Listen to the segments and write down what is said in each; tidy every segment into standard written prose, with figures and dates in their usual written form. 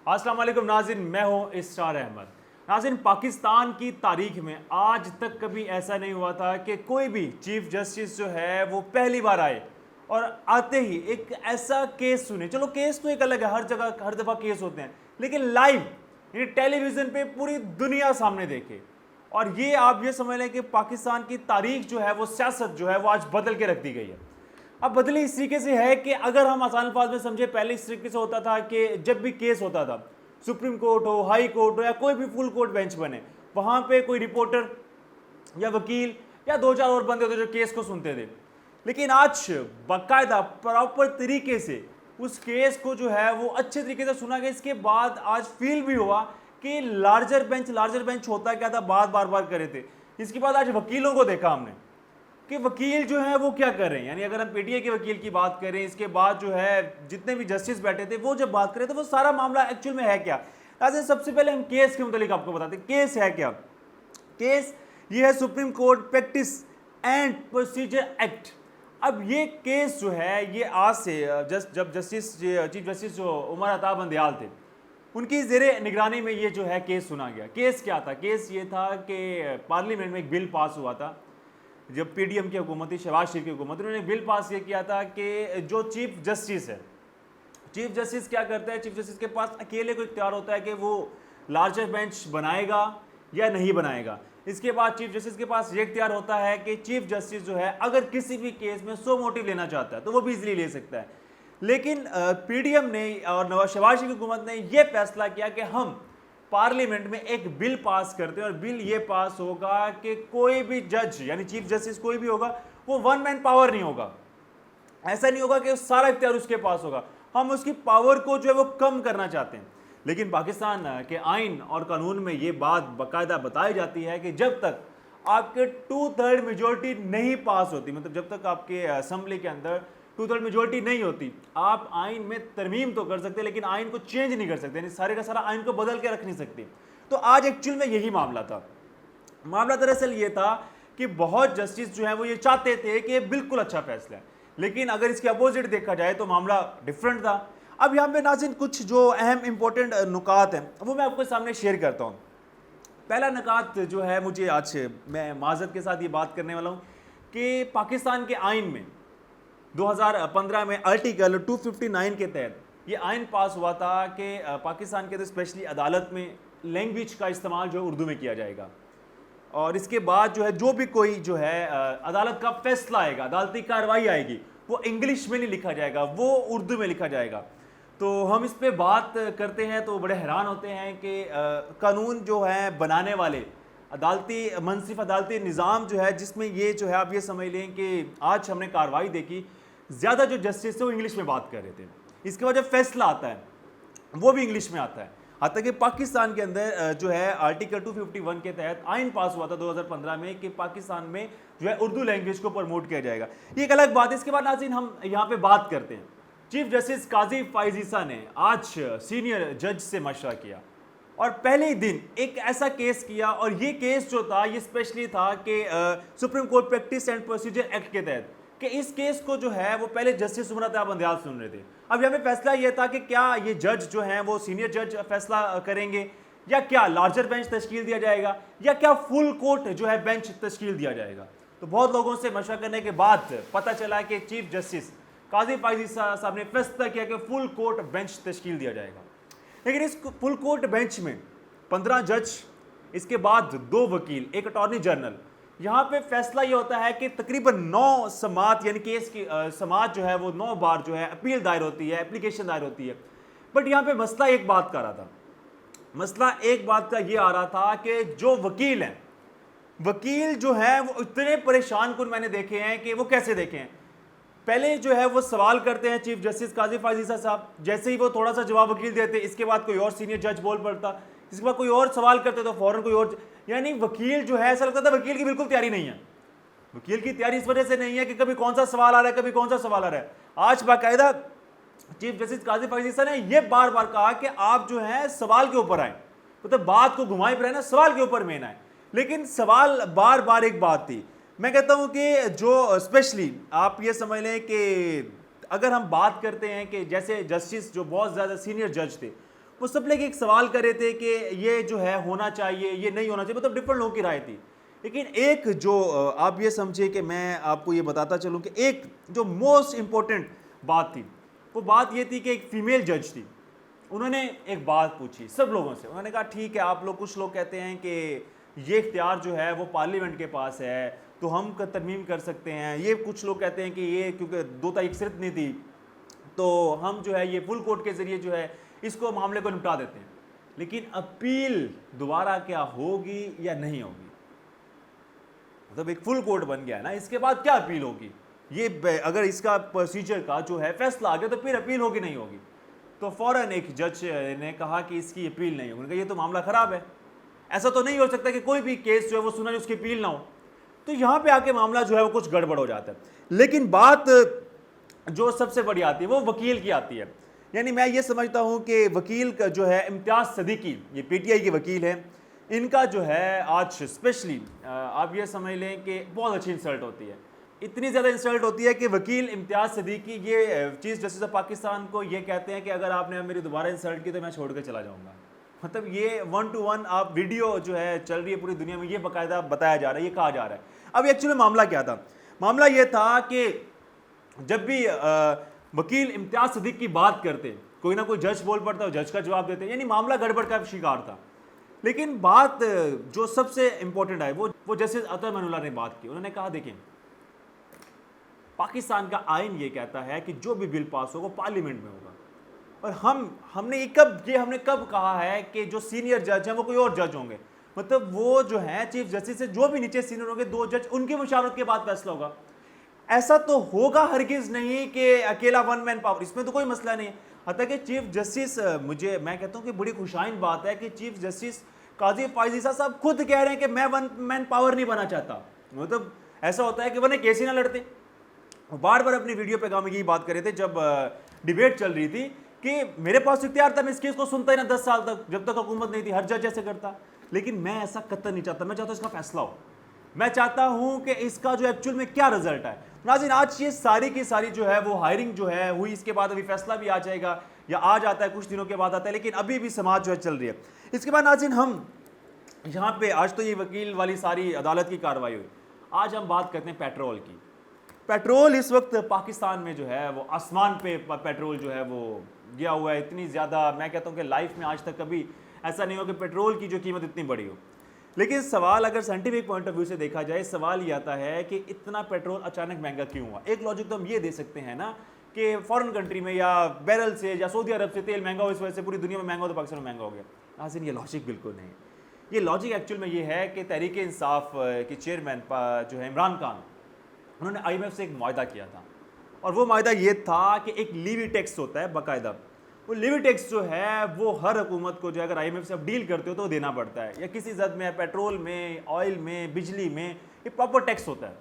अस्सलाम वालेकुम नाज़रीन, मैं हूं इसरार अहमद। नाज़रीन, पाकिस्तान की तारीख में आज तक कभी ऐसा नहीं हुआ था कि कोई भी चीफ जस्टिस जो है वो पहली बार आए और आते ही एक ऐसा केस सुने। चलो केस तो एक अलग है, हर जगह हर दफ़ा केस होते हैं, लेकिन लाइव यानी टेलीविज़न पे पूरी दुनिया सामने देखे। और ये आप ये समझ लें कि पाकिस्तान की तारीख जो है वो सियासत जो है वो आज बदल के रख दी गई है। अब बदली इस तरीके से है कि अगर हम आसान अल्फाज में समझे, पहले इस तरीके से होता था कि जब भी केस होता था, सुप्रीम कोर्ट हो, हाई कोर्ट हो या कोई भी फुल कोर्ट बेंच बने, वहां पे कोई रिपोर्टर या वकील या दो चार और बंदे होते जो केस को सुनते थे। लेकिन आज बाकायदा प्रॉपर तरीके से उस केस को जो है वो अच्छे तरीके से सुना गया। इसके बाद आज फील भी हुआ कि लार्जर बेंच होता क्या था, बात बार बार करे थे। इसके बाद आज वकीलों को देखा हमने कि वकील जो है वो क्या कर रहे हैं। यानी अगर हम पीटीए के वकील की बात करें, इसके बाद जो है जितने भी जस्टिस बैठे थे वो जब बात करें तो वो सारा मामला एक्चुअल में है क्या। ऐसे सबसे पहले हम केस के मुतालिक आपको बताते हैं केस है क्या। केस ये है supreme court practice and procedure act. अब ये केस जो है ये आज से जब चीफ जस्टिस जो उमर अता बंदयाल थे उनकी जेरे निगरानी में ये जो है केस सुना गया। केस क्या था? केस ये था कि पार्लियामेंट में एक बिल पास हुआ था जब पीडीएम की हुकूमत थी, शहबाज शरीफ की हुकूमत, उन्होंने बिल पास ये किया था कि जो चीफ जस्टिस है, चीफ जस्टिस क्या करता है, चीफ जस्टिस के पास अकेले को इख्तियार होता है कि वो लार्जर बेंच बनाएगा या नहीं बनाएगा। इसके बाद चीफ जस्टिस के पास ये इख्तियार होता है कि चीफ जस्टिस जो है अगर किसी भी केस में 100 मोटिव लेना चाहता है तो वो भी इजीली ले सकता है। लेकिन पीडीएम ने और शहबाज शरीफ की हुकूमत ने यह फैसला किया कि हम पार्लियामेंट में एक बिल पास करते हैं और बिल ये पास होगा कि कोई भी जज यानी चीफ जस्टिस कोई भी होगा वो वन मैन पावर नहीं होगा। ऐसा नहीं होगा कि सारा इख्तियार उसके पास होगा, हम उसकी पावर को जो है वो कम करना चाहते हैं। लेकिन पाकिस्तान के आइन और कानून में ये बात बाकायदा बताई जाती है कि जब तक आपके 2/3 मेजोरिटी नहीं पास होती, मतलब जब तक आपके असेंबली के अंदर 2/3 मेजोरिटी नहीं होती, आप आइन में तरमीम तो कर सकते लेकिन आइन को चेंज नहीं कर सकते, यानी सारे का सारा आइन को बदल के रख नहीं सकते। तो आज एक्चुअल में यही मामला था। मामला दरअसल ये था कि बहुत जस्टिस जो है वो ये चाहते थे कि ये बिल्कुल अच्छा फैसला है, लेकिन अगर इसके अपोजिट देखा जाए तो मामला डिफरेंट था। अब यहाँ पे नाज़रीन कुछ जो अहम इंपॉर्टेंट नुकात हैं वो मैं आपके सामने शेयर करता हूँ। पहला नुकात जो है मुझे आज मैं माजरत के साथ ये बात करने वाला हूँ कि पाकिस्तान के आइन में 2015 में आर्टिकल 259 के तहत ये आइन पास हुआ था कि पाकिस्तान के तो स्पेशली अदालत में लैंग्वेज का इस्तेमाल जो है उर्दू में किया जाएगा। और इसके बाद जो है जो भी कोई जो है अदालत का फैसला आएगा, अदालती कार्रवाई आएगी, वो इंग्लिश में नहीं लिखा जाएगा, वो उर्दू में लिखा जाएगा। तो हम इस पे बात करते हैं तो बड़े हैरान होते हैं कि कानून जो है बनाने वाले अदालती मनसिफ अदालती निज़ाम जो है जिसमें ये जो है आप ये समझ लें कि आज हमने कार्रवाई देखी, ज़्यादा जो जस्टिस थे वो इंग्लिश में बात कर रहे थे। इसके बाद जब फैसला आता है वो भी इंग्लिश में आता है। हालांकि कि पाकिस्तान के अंदर जो है आर्टिकल 251 के तहत आइन पास हुआ था 2015 में कि पाकिस्तान में जो है उर्दू लैंग्वेज को प्रमोट किया जाएगा। ये एक अलग बात है। इसके बाद नाज़रीन हम यहाँ पे बात करते हैं, चीफ जस्टिस काजी फ़ाइज़ ईसा ने आज सीनियर जज से मशवरा किया और पहले ही दिन एक ऐसा केस किया। और ये केस जो था ये स्पेशली था कि supreme court practice and procedure act के तहत कि इस केस को जो है वो पहले जस्टिस उमर अता बंदयाल सुन रहे थे। अब यहाँ पे फैसला ये था कि क्या ये जज जो हैं वो सीनियर जज फैसला करेंगे या क्या लार्जर बेंच तश्कील दिया जाएगा या क्या फुल कोर्ट जो है बेंच तश्कील दिया जाएगा। तो बहुत लोगों से मशवरा करने के बाद पता चला कि चीफ जस्टिस काजी फ़ाइज़ ईसा साहब ने फैसला किया कि फुल कोर्ट बेंच तश्कील दिया जाएगा। लेकिन इस फुल कोर्ट बेंच में 15 जज, इसके बाद 2 वकील, एक अटॉर्नी जनरल। यहाँ पे फैसला ये होता है कि तकरीबन 9 समात यानी केस की समात जो है वो 9 बार जो है अपील दायर होती है, एप्लीकेशन दायर होती है। बट यहाँ पे मसला एक बात का आ रहा था, मसला एक बात का ये आ रहा था कि जो वकील हैं, वकील जो है वो इतने परेशान कुन मैंने देखे हैं कि वो कैसे देखे हैं। पहले जो है वो सवाल करते हैं चीफ जस्टिस काजी फ़ाइज़ ईसा साहब, जैसे ही वो थोड़ा सा जवाब वकील देते इसके बाद कोई और सीनियर जज बोल पड़ता, इसके बाद कोई और सवाल करते तो फौरन कोई और, यानी वकील जो है ऐसा लगता था वकील की बिल्कुल तैयारी नहीं है। वकील की तैयारी इस वजह से नहीं है कि कभी कौन सा सवाल आ रहा है, कभी कौन सा सवाल आ रहा है। आज बाकायदा चीफ जस्टिस काजी फ़ाइज़ ईसा ने यह बार बार कहा कि आप जो है सवाल के ऊपर आए, मतलब बात को घुमाए फिराए ना, सवाल के ऊपर मेन आए। लेकिन सवाल बार बार एक बात थी। मैं कहता हूं कि जो स्पेशली आप ये समझ लें कि अगर हम बात करते हैं कि जैसे जस्टिस जो बहुत ज़्यादा सीनियर जज थे वो सब लोग एक सवाल कर रहे थे कि ये जो है होना चाहिए, ये नहीं होना चाहिए, मतलब डिफरेंट लोगों की राय थी। लेकिन एक जो आप ये समझिए कि मैं आपको ये बताता चलूं कि एक जो मोस्ट इंपॉर्टेंट बात थी, वो बात ये थी कि एक फीमेल जज थी। उन्होंने एक बात पूछी सब लोगों से। उन्होंने कहा ठीक है, आप लोग, कुछ लोग कहते हैं कि ये इख्तियार जो है वो पार्लियामेंट के पास है, तो हम तरमीम कर सकते हैं। ये कुछ लोग कहते हैं कि ये क्योंकि 2 तारीख सिर्फ नहीं थी, तो हम जो है ये फुल कोर्ट के जरिए जो है इसको मामले को निपटा देते हैं। लेकिन अपील दोबारा क्या होगी या नहीं होगी? मतलब एक फुल कोर्ट बन गया है ना, इसके बाद क्या अपील होगी? ये अगर इसका प्रोसीजर का जो है फैसला आ गया तो फिर अपील होगी नहीं होगी? तो फौरन एक जज ने कहा कि इसकी अपील नहीं होगी। ये तो मामला खराब है, ऐसा तो नहीं हो सकता कि कोई भी केस जो है वो सुना उसकी अपील ना हो। तो यहां पे आके मामला जो है वो कुछ गड़बड़ हो जाता है। लेकिन बात जो सबसे बड़ी आती है वो वकील की आती है। यानी मैं ये समझता हूं कि वकील का जो है इम्तियाज सदीकी, ये पीटीआई के वकील हैं, इनका जो है आज स्पेशली आप ये समझ लें कि बहुत अच्छी इंसल्ट होती है। इतनी ज़्यादा इंसल्ट होती है कि वकील इम्तियाज सदीकी ये चीफ जस्टिस ऑफ पाकिस्तान को ये कहते हैं कि अगर आपने मेरी दोबारा इंसल्ट की तो मैं छोड़ कर चला जाऊंगा। मतलब ये 1 to 1 आप वीडियो जो है चल रही है पूरी दुनिया में, ये बाकायदा बताया जा रहा है, ये कहा जा रहा है। अब एक्चुअली मामला क्या था? मामला ये था कि जब भी वकील इम्तियाज सदीक की बात करते, कोई ना कोई जज बोल पड़ता है, जज का जवाब देते, यानी मामला गड़बड़ का शिकार था। लेकिन बात जो सबसे इंपॉर्टेंट है वो जस्टिस अतर मनूल्लाह ने बात की। उन्होंने कहा देखिए, पाकिस्तान का आइन ये कहता है कि जो भी बिल पास होगा पार्लियामेंट में होगा, और हमने कब कहा है कि जो सीनियर जज हैं वो कोई और जज होंगे? मतलब वो जो है चीफ जस्टिस से जो भी नीचे सीनियर होंगे 2 जज, उनकी मुशावरत के बाद फैसला होगा। ऐसा तो होगा हरगिज नहीं कि अकेला 1 मैन पावर, इसमें तो कोई मसला नहीं है। हत्ता कि चीफ जस्टिस, मैं कहता हूं कि बड़ी खुशाइन बात है कि चीफ जस्टिस काजी फायजीसा साहब खुद कह रहे हैं कि मैं 1 मैन पावर नहीं बना चाहता। मतलब ऐसा होता है कि वरना केस ही ना लड़ते। बार बार अपनी वीडियो पैगाम में यही बात कर रहे थे जब डिबेट चल रही थी कि मेरे पास इख्तियार था, मैं इस केस को सुनता ही ना 10 साल तक, जब तक हुकूमत नहीं थी, हर जज ऐसे करता। लेकिन मैं ऐसा कतई नहीं चाहता, मैं चाहता हूं इसका फैसला हो। मैं चाहता हूं कि इसका जो एक्चुअल में क्या रिजल्ट है। नाज़रीन, आज ये सारी की सारी जो है वो हायरिंग जो है हुई, इसके बाद अभी फैसला भी आ जाएगा या आ जाता है, कुछ दिनों के बाद आता है, लेकिन अभी भी समाज जो है चल रही है। इसके बाद नाज़रीन, हम यहाँ पे आज तो ये वकील वाली सारी अदालत की कार्रवाई हुई, आज हम बात करते हैं पेट्रोल की। पेट्रोल इस वक्त पाकिस्तान में जो है वो आसमान पे पेट्रोल जो है वो गया हुआ है। इतनी ज़्यादा, मैं कहता हूँ कि लाइफ में आज तक कभी ऐसा नहीं हो कि पेट्रोल की जो कीमत इतनी बड़ी हो। लेकिन सवाल अगर साइंटिफिक पॉइंट ऑफ व्यू से देखा जाए, सवाल ये आता है कि इतना पेट्रोल अचानक महंगा क्यों हुआ? एक लॉजिक तो हम ये दे सकते हैं ना कि फॉरेन कंट्री में या बैरल से या सऊदी अरब से तेल महंगा हो, इस वजह से पूरी दुनिया में महंगा हो तो पाकिस्तान में महंगा हो गया। नाज़रीन, ये लॉजिक बिल्कुल नहीं है। ये लॉजिक एक्चुअल में ये है कि तहरीक इंसाफ के चेयरमैन जो है इमरान खान, उन्होंने IMF से एक मुआहदा किया था, और वो मुआहदा ये था कि एक लीवी टैक्स होता है बाकायदा। वो लीवी टैक्स जो है वो हर हुकूमत को जो है, अगर IMF से आप डील करते हो तो देना पड़ता है, या किसी जद में, पेट्रोल में, ऑयल में, बिजली में, ये प्रॉपर टैक्स होता है।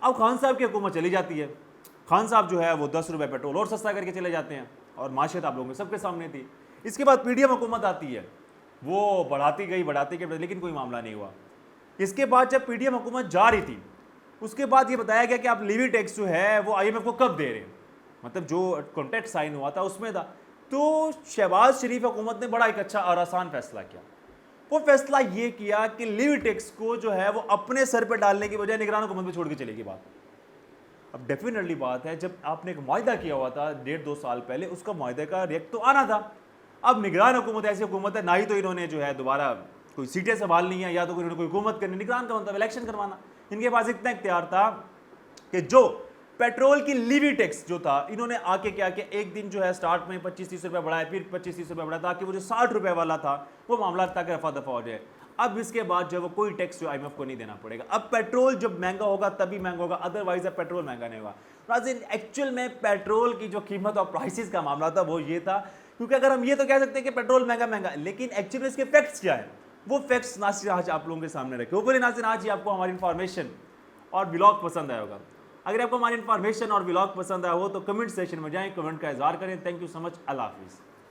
अब खान साहब की हुकूमत चली जाती है, खान साहब जो है वो 10 रुपये पेट्रोल और सस्ता करके चले जाते हैं, और माशियत आप लोगों के सबके सामने थी। इसके बाद PDM हुकूमत आती है, वो बढ़ाती गई, लेकिन कोई मामला नहीं हुआ। इसके बाद जब PDM हुकूमत जा रही थी, उसके बाद ये बताया गया कि आप लीवी टैक्स जो है वो IMF को कब दे रहे हैं, मतलब जो कॉन्ट्रैक्ट साइन हुआ था उसमें था। तो शहबाज शरीफ हुकूमत ने बड़ा एक अच्छा और आसान फैसला किया। वो फैसला ये किया कि लीवी टैक्स को जो है वो अपने सर पे डालने की बजाय निगरान हुकूमत पे छोड़ के चलेगी बात। अब डेफिनेटली बात है, जब आपने एक मुआहदा किया हुआ था 1.5-2 साल पहले, उसका मुआहदे का रिएक्ट तो आना था। अब निगरान हुकूमत ऐसी हुकूमत है, ना ही तो इन्होंने जो है दोबारा कोई सीटें संभालनी है, या तो कोई हुकूमत करनी, निगरान का मतलब इलेक्शन करवाना। इनके पास इतना इख्तियार था कि जो पेट्रोल की लीवी टैक्स जो था, इन्होंने आके क्या किया, एक दिन जो है स्टार्ट में 25-30 रुपये बढ़ाया, फिर 25-30 रुपये बढ़ाया, ताकि वो जो 60 रुपये वाला था वो मामला ताकि रफा दफा हो जाए। अब इसके बाद जो है वो कोई टैक्स जो IMF को नहीं देना पड़ेगा। अब पेट्रोल जब महंगा होगा तभी महंगा होगा, अदरवाइज अब पेट्रोल महंगा नहीं होगा। नाज़रीन, एक्चुअल में पेट्रोल की जो कीमत और प्राइसेस का मामला था वो ये था, क्योंकि अगर हम ये तो कह सकते हैं कि पेट्रोल महंगा, लेकिन एक्चुअली इसके फैक्ट्स क्या है, वो फैक्ट्स नाज़रीन आज आप लोगों के सामने रखे। ऊपर नाज़रीन, आज ही आपको हमारी इन्फॉर्मेशन और व्लॉग पसंद आया होगा। अगर आपको हमारी इन्फॉर्मेशन और व्लॉग पसंद आया हो तो कमेंट सेक्शन में जाएं, कमेंट का इज़हार करें। Thank you so much. अल्लाह हाफिज़।